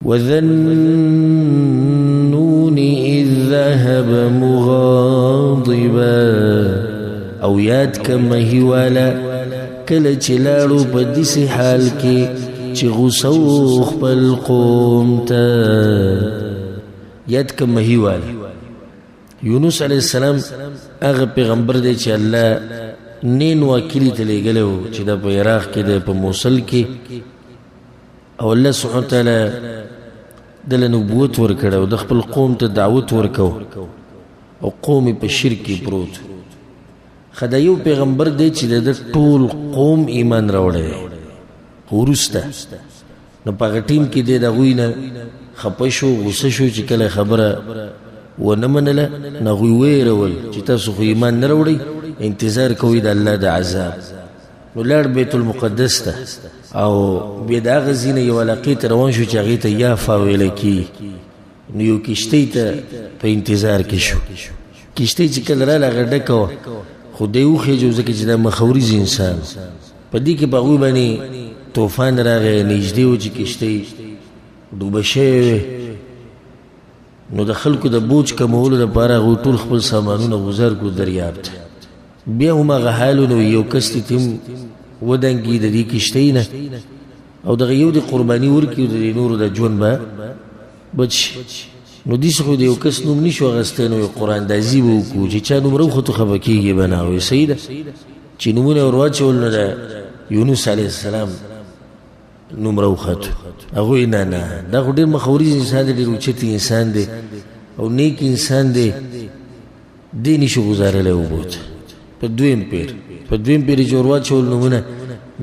وذنون اذ ذهب مغاضبا او یاد کم هیوالا کل چلارو پا دیس حال کی چی غصو خپل قوم تا یاد کم هیوالا یونس علیہ السلام اغا پیغمبر دے چی اللہ نین واکلی تلے گلو چی دا پا عراق کی دا پا موصل کی او اللہ سبحانه وتعالی دل نبوت ورکڑا و دخپل قوم تا دعوت ورکو او قومی پا شرکی پروت خدا یو پیغمبر دے چی دا طول قوم ایمان روڑے ورستا نو پاگا ٹیم کی دے دا غوینا خپشو غصشو چی کل خبر و نمنلا نغوی ویرول چی تاسو خو ایمان نروڑی انتظار کوئی دا اللہ دا عذاب نو لار بیت المقدس تا او بید آغا زین یو علاقی تا روان شو چی آغی تا یافا ویلکی نو یو کشتی تا پا انتظار کشو کشتی چی کل را لاغر ڈکو خود دیو خیجو زکی چی دا مخوریز انسان پا دی که پا غوی بانی توفان را غی نجدیو چی کشتی دوبشه نو د خلکو د بوج کمولو د پاره غو ټول خپل سامانونه گذار کو دریاب ته بیا هم هغه حالونه یو کس تیم ودانګي د دې کشتۍ نه او دغه یو د قرباني ورکي د نورو د ژوند به بچ نو دې څه خو د یو کس نوم نشو اغستی نو قرآن دازي به وکړو چې چا نوم راوخته خفه کېږي به نه وایي صحیح ده چې نومونه ور واچول نو د یونس علیه السلام نوم راوخته هغوی نه نه دا خو ډېر مخوریز انسان دی ډېر اوچت انسان دی او نیک انسان دی دې نشو ګزارلی وبوت په دویم پیر چې ور واچول نومونه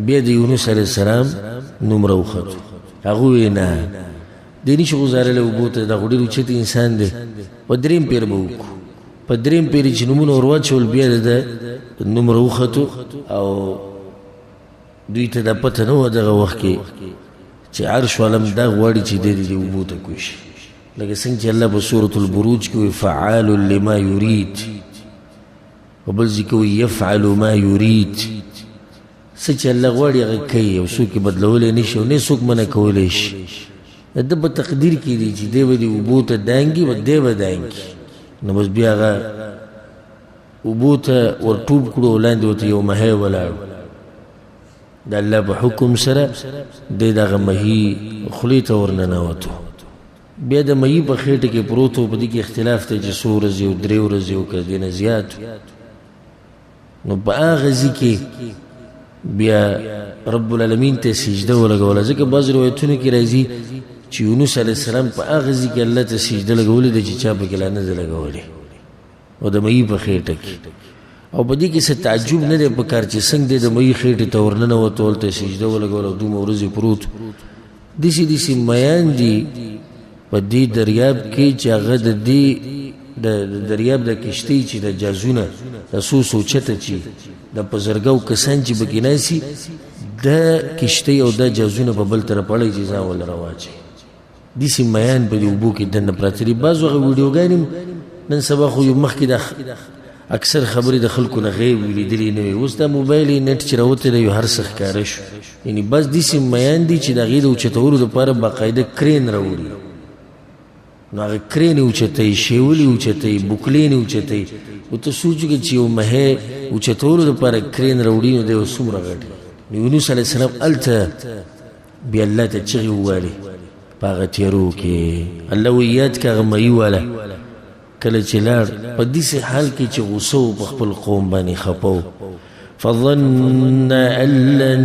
بیا د یونس علیه السلام نوم راوخته هغوی نه دې نشو ګزارلی وبوت دا خو ډېر اوچت انسان دی په دریم پیر به وکړو په دریم پیر چې نومونه ور واچول بیا د نوم راوخته او دوی ته دا پته نه وه دغه وخت کې چې عرش والم دا غواړي چې دې اوبو ته کوی شي لکه څنګه چې الله په سورة البروج کې وایي فعال لما یرید او بل ځای کې وایي یفعل ما یرید څه چې الله غواړي هغه کوي او څوک یې بدلولی نه شي او نه څوک منع کولی شي د په تقدیر کې دی چې دی به دې اوبو ته دانګي و دی به دانګي نو بس بیا هغه اوبو ته ورټوب کړو او لاندې ورته یو مهی ولاړ دا اللہ با حکم سره دے دا غمہی خلیتا ورنناوتو بیا دا مہی پا خیٹے کے پروتو پا دی کی اختلاف تے چی سو رزی و دریو رزی و که دینا زیادو نو پا آغازی کے بیا رب العالمین تے سجدہ ولگولا ذکر بعض روایتونه کی رازی چی یونس علیہ السلام پا آغازی کے اللہ تے سجدہ لگولی دے چی چاپا کلا نزل لگولی و دا مہی پا خیٹے کے او په دې کې څه تعجب نه دی پکار چې څنګه د مې خېټې ته ورننوتو هلته سجده ولګول او دومره ورځې پروت داسې میان دي په دې دریاب کې چې هغه د دې د دریاب د کشتۍ چې د جازونه د څو چته چې د په زرګو کسان چې پکې ناستي د کشتۍ او د جازونه په بل طرف اړوي چې ځان ول راواچي داسې میان په دې اوبو کې دننه پراته دي بعض هغه ویډیوګانې نن سبا خو یو مخکې د اکثر خبرې د خلکو نه غیب لیدلې نه وي اوس دا موبایل نیټ چې راوتی دی یو هر څه ښکاره شو یعنې بس داسې میان دي چې د هغې د اوچتولو دپاره باقاعده کرین راوړي نو هغه کرین یې اوچتوي شیول یې اوچتوي بوکلین یې اوچتوي او ته سوچ وکړه چې یو مهی اوچتولو دپاره کرین راوړي نو دی یو څومره غټ نو یونس علیه السلام هلته بیا الله ته چغې ووالې په هغه تیارو کې الله وایي یاد که هغه مهي واله کله چې لاړ په داسې حال کې چې غوسه په خپل قوم باندې خپه فظن ان لن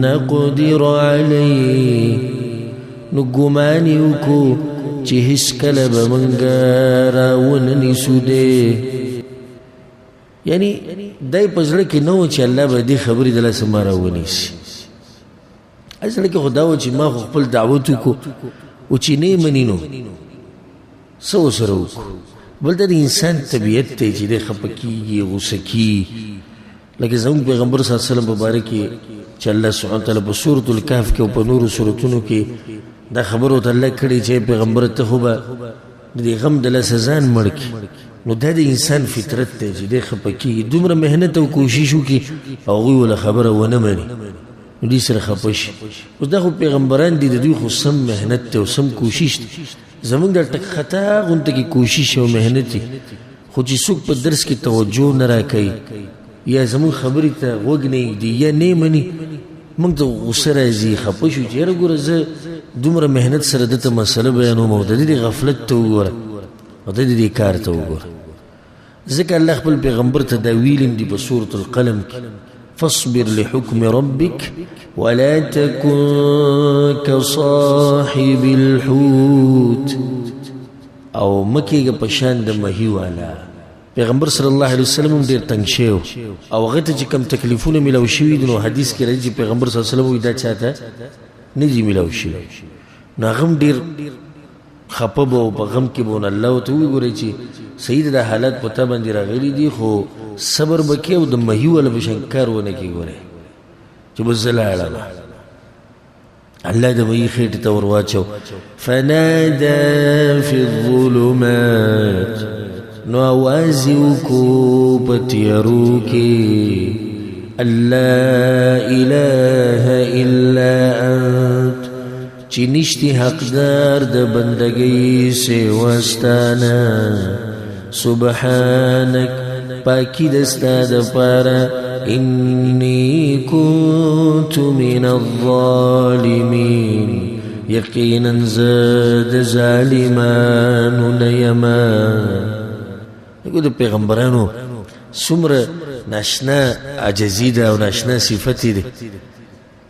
نقدر علیه نو ګمان یې وکړو چې هېڅکله به موږ راونه نیسو دی یعنې دی په زړه کې نه و چې الله به دې خبرې د لاسه ما راونیسي زړه کې خو دا و چې ما خو خپل دعوت وکړو او چې نه یې مني نو څه ورسره وکړو بل دا د انسان طبیعت دی چې دی خفه کېږي غوسه کېږي لکه زموږ پیغمبر صلی الله علیه وسلم په باره کې چې الله سبحانه وتعالی په سورة الکهف کې او په نورو سورتونو کې دا خبر ورته الله کړې چې پیغمبر ته خو به د دې غم د لاسه ځان مړ کړي نو دا د انسان فطرت دی چې دی خفه کېږي دومره محنت او کوشش وکړي او هغوی وله خبره ونه مني نو دې سره خفه شي. اوس دا خو پیغمبران دي، د دوی خو سم محنت دی او سم کوشش دی. زمونږ د ټک خطا غونته کې کوشش او محنت دی، خو چې څوک په درس کې توجه نه راکوي یا زمونږ خبرې ته غوږ نه ایږدي یا نه مني، موږ ته غوسه راځي، خفه شو چې یاره ګوره زه دومره محنت سره دته مسله بیانوم او د دې غفلت ته وګوره او د دې کار ته وګوره. ځکه الله خپل پیغمبر ته دا ویلي دي په سورة القلم کې فاصبر لحكم ربك ولا تكن كصاحب الحوت، او مکیږه په شان د مهی والا. پیغمبر صلی الله علیه وسلم ډیر تنگ شو او هغه ته چې کم تکلیفونه ملو شوي دي، نو حدیث کې راځي پیغمبر صلی الله علیه وسلم وایي دا چاته نه دي ملو شوي، نو هغه ډیر خپه به او په غم کې به الله ورته وګوري چې صحیح دا حالات په تا باندې راغلي دي، خو صبر به کوې او د مهي والا به شان کار ونه کړې. ګورې چې بس زه لاړم، الله د مهي خېټې ته ور واچو فنادى في الظلمات، نو آواز یې وکړو په تیارو کې الله اله الا انت، چې نشتی حقدار د بندګۍ سواستانه، سبحانک پاکی دستا دپارا انی کنت من الظالمین، یقینا زد ظالمانو نیما. نگو د پیغمبرانو سمره ناشنا عجزی ده او ناشنا صفتی ده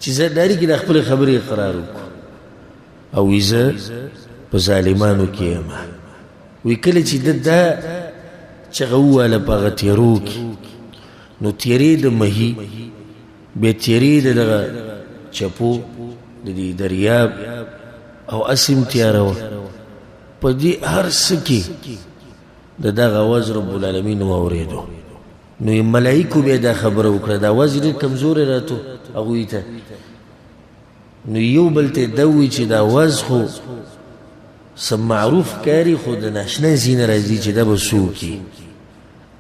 چې زه داری کې د خپل خبرې اقرار وکړو او ویزه په ظالمانو کې یم. وی کله چې دا چغه وواله په هغه تیرو کې، نو تیرې د مهي بیا تیرې د دغه چپو د دې دریاب او اسیم تیاره وه. په دې هر څه کې د دغه اواز رب العالمین واورېدو، نو ملایکو بیا دا خبره وکړه، د اواز ډېر کمزوری راتو هغوی ته. نو یو بل ته دا ووایي چې دا اواز خو سم معروف کاری، خو د ناشنا ځای نه راځي چې دا به څوک وي.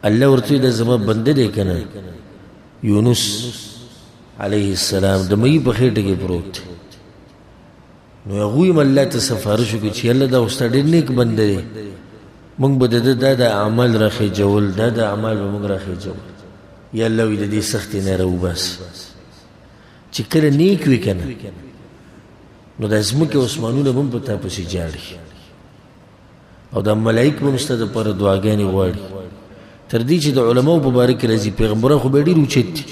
الله ورته دا زما بنده دی که نه، یونس علیه السلام د مهي په خېټه کې پروت دی. نو هغوی هم الله ته سفارش وکړي چې الله دا ستا ډېر نیک بنده دی، موږ به د ده دا د اعمال راخېجول، دا د اعمال به موږ راخېجول. یا الله وایي د دې سختې نه راوباسه. چې کله نیک وي که نه، نو د ځمکې اسمانونه به هم په تا پسې جاړي او دا ملایک به هم ستا دپاره دعاګانې غواړي. تر دې چې د علماو په باره کې راځي پیغمبران خو بیا ډېر اوچت دي،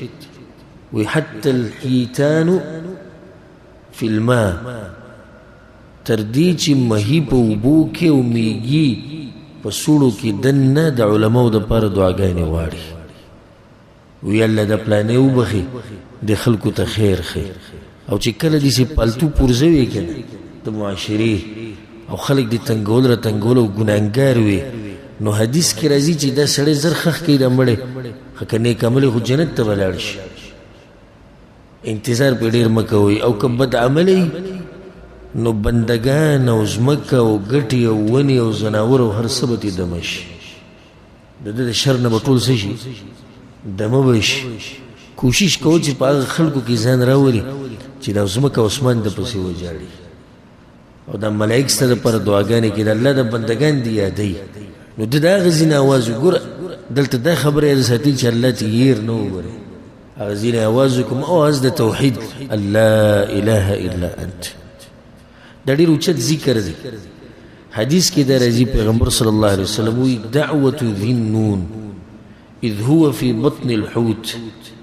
وایي حتی الحیتان فی الماء، تر دې چې مهي په اوبو کې او میږي په سوړو کې دننه د علماو دپاره دعاګانې غواړي. وی الله د پلانې وبخي د خلکو ته خیر خي. او چې کله دې پالتو پرزه وي که نه د معاشرې او خلک دې تنګول را تنګول او ګناهګار وي، نو حدیث کې راځي چې دا سړی زر خښ کوي د مړی، ښه که نیک عمل خو جنت ته به لاړ شي. انتظار پرې ډېر مه کوئ. او که بد عملی نو بندگان او ځمکه او ګټې او ونې او ځناور او هر څه به ترې دمه شي، د ده د شر نه به ټول څه شي دمه به شي. کوشش کوو چې په هغه خلکو کې ځان راولي چې دا ځمکه او اسمان د پسې وجاړي. او دا ملایک ستا دپاره دعاګانې کوي، د الله د بندګان دې یادوي. نو د هغه ځینې اواز وګوره، دلته دا خبره یې ساتي چې الله ته هیر نه وګورې، هغه ځینې اواز وکړم اواز د توحید الله اله الا انت. دا ډېر اوچت ذکر دی. حدیث کې دا راځي پیغمبر صلی الله علیه وسلم وی دعوة ذی النون اذ هو فی بطن الحوت،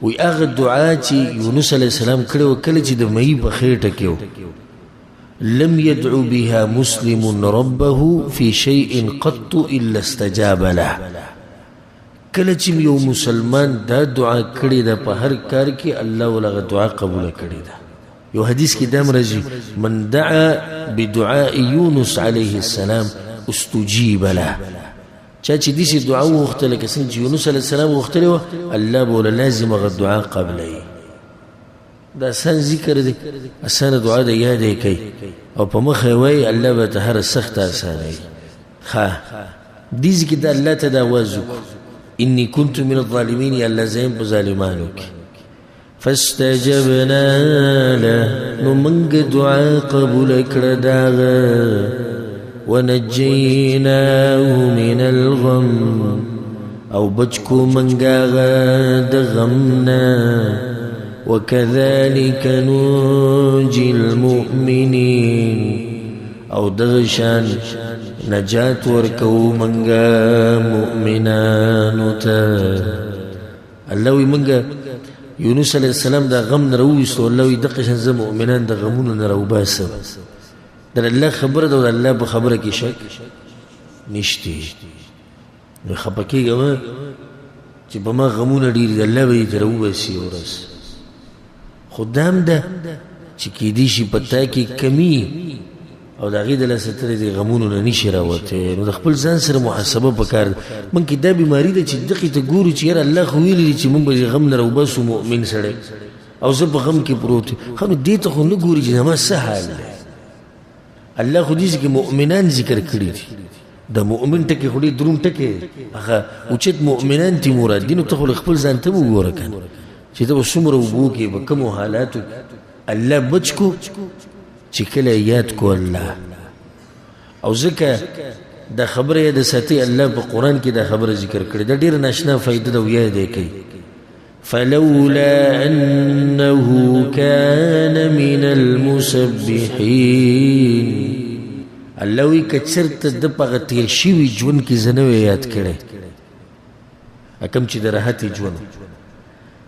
وی هغه دعا چې یونس علیه السلام کړې وه کله چې د مهي په خېټه کې و، لم يدعو بها مسلم ربه في شيء قط الا استجاب له. کله چې یو مسلمان دا دعا کړې ده په هر کار کې الله ولغه دعا قبول کړې ده. یو حدیث کې دام راځي من دعا بدعاء یونس علیه السلام استجیب له، چا چې داسې دعا وغوښتله که څنګه چې یونس علیه السلام غوښتلې وه، الله به وله لازم هغه دعا قبلوي. دا آسان ذکر دی، آسانه دعا ده، یاد یې کوي او په مخه یې وایي، الله به ته هره سخته آسانوي. ښه دې ځای کې د الله ته دا آواز وکړو انی کنت من الظالمین، یا الله زه یم په ظالمانو کې. فاستجبنا له نمنگ دعا قبول کرداغ ونجيناه من الغم او بچکو منگاغ دغمنا وكذلك ننجي المؤمنين او دغشان نجات ورکو منگا مؤمنانو تا اللهوی منگا یونس علیہ السلام دا غم نرویستو اللهوی دقشان زم مؤمنان دا غمون نرو باسم در اللہ خبر دا اللہ بخبر کی شک نشتی نو خپکی گا ما چی بما غمون دیر دا اللہ بای ترو باسی ورس خودام دا چی کی دیشی پتا کی کمی او دا غید اللہ ستر دی غمونو ننیشی راوته نو دا خپل ځان سره محاسبه پکار من کی دا بیماری دا چی دقی تا گوری چی یار اللہ خویلی دی چی من با غم نرو باسو مؤمن سره او زب غم کی پروتی خانو دیتا خو نگوری چی نما سحال دی اللہ خودیسی که مؤمنان ذکر کری دی دا مؤمن تکی خودی درون تکی اخا اوچت مؤمنان تی مراد دینو تا خود خپل ځان تا بگورا کن چی تا با سمرو بو کی با کمو حالاتو اللہ بچ کو چی کل یاد کو اللہ او ذکر دا خبر یاد ساتی اللہ پا قرآن کی دا خبر ذکر کردی دا دیر ناشنا فائدہ دا یاد کی فلولا انه كان من المسبحين اللهوی کچرت د پغه تیر شوی جون کی زنوی یاد کړي اکم چې د راحت جون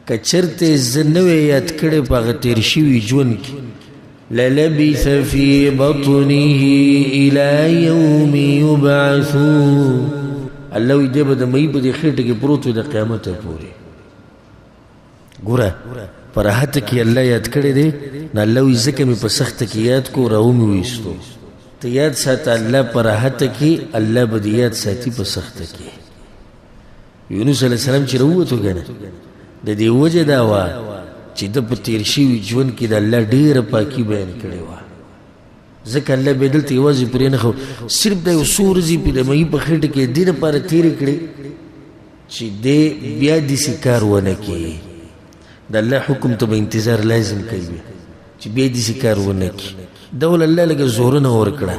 کچرت زنوی یاد کړي پغه تیر شوی جون کی للبث في بطنه الى يوم يبعثون اللهوی دې به د مې په دې خېټه کې پروت د قیامت پورې ګوره پر راحت کې الله یاد کړي دي نه اللهوی ځکه مې په سخت کې یاد کو راو مې وېستو ته یاد ساته الله پر راحت کې الله به دې یاد ساتي په سخت کې یونس علیه السلام چې راووتو کنه د دې وجه دا وه چې د په تیر شوي ژوند کې د الله ډېره پاکي بیان کړې وه ځکه الله به دلته یوازې پرېنښو صرف دا یو څو ورځې پې د مهي په خېټه کې دې دپاره تېرې کړې چې دی بیا داسې کار ونه کړي د الله حکم ته به انتظار لازم کوي چې بیا داسې کار ونه کړي دول الله لکه زورونه ورکړه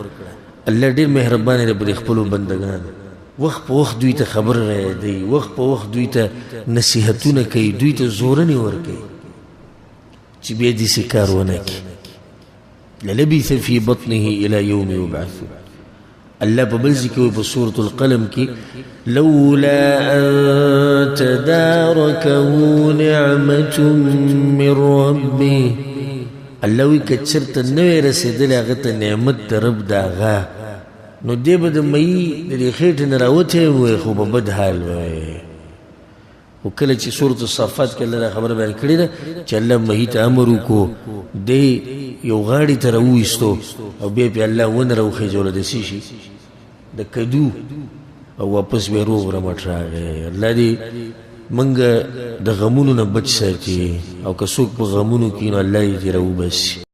الله ډېر مهربان دی په خپلو بندګانو وخت په وخت دوی ته خبر رايدي وخت په وخت دوی ته نصیحتونه کوي دوی ته زورنې ورکوي چې بیا داسې کار ونه کړي للبث في بطنه الى يوم يبعثون الله په بل ځای کې په سورة القلم کې لولا ان تداركه نعمة من ربه الله وی کچرته نوې رسېدلې هغه ته نعمت د رب د هغه نو دی به د مهي د دې خېټې نه راوتی وی خو به بد حال وی خو کله چې سورة الصافات کې الله دا خبره بیان کړې ده چې الله مهي ته امر وکړو دی یو غاړې ته راوویستو او بیا پې الله ونه راوخېجوله د څه شي د کدو او واپس بیا روغ رمټ راغی الله دې منګ د غمونو نه بچ ساتي او که څوک په غمونو کې نو الله یې ترې راوباسي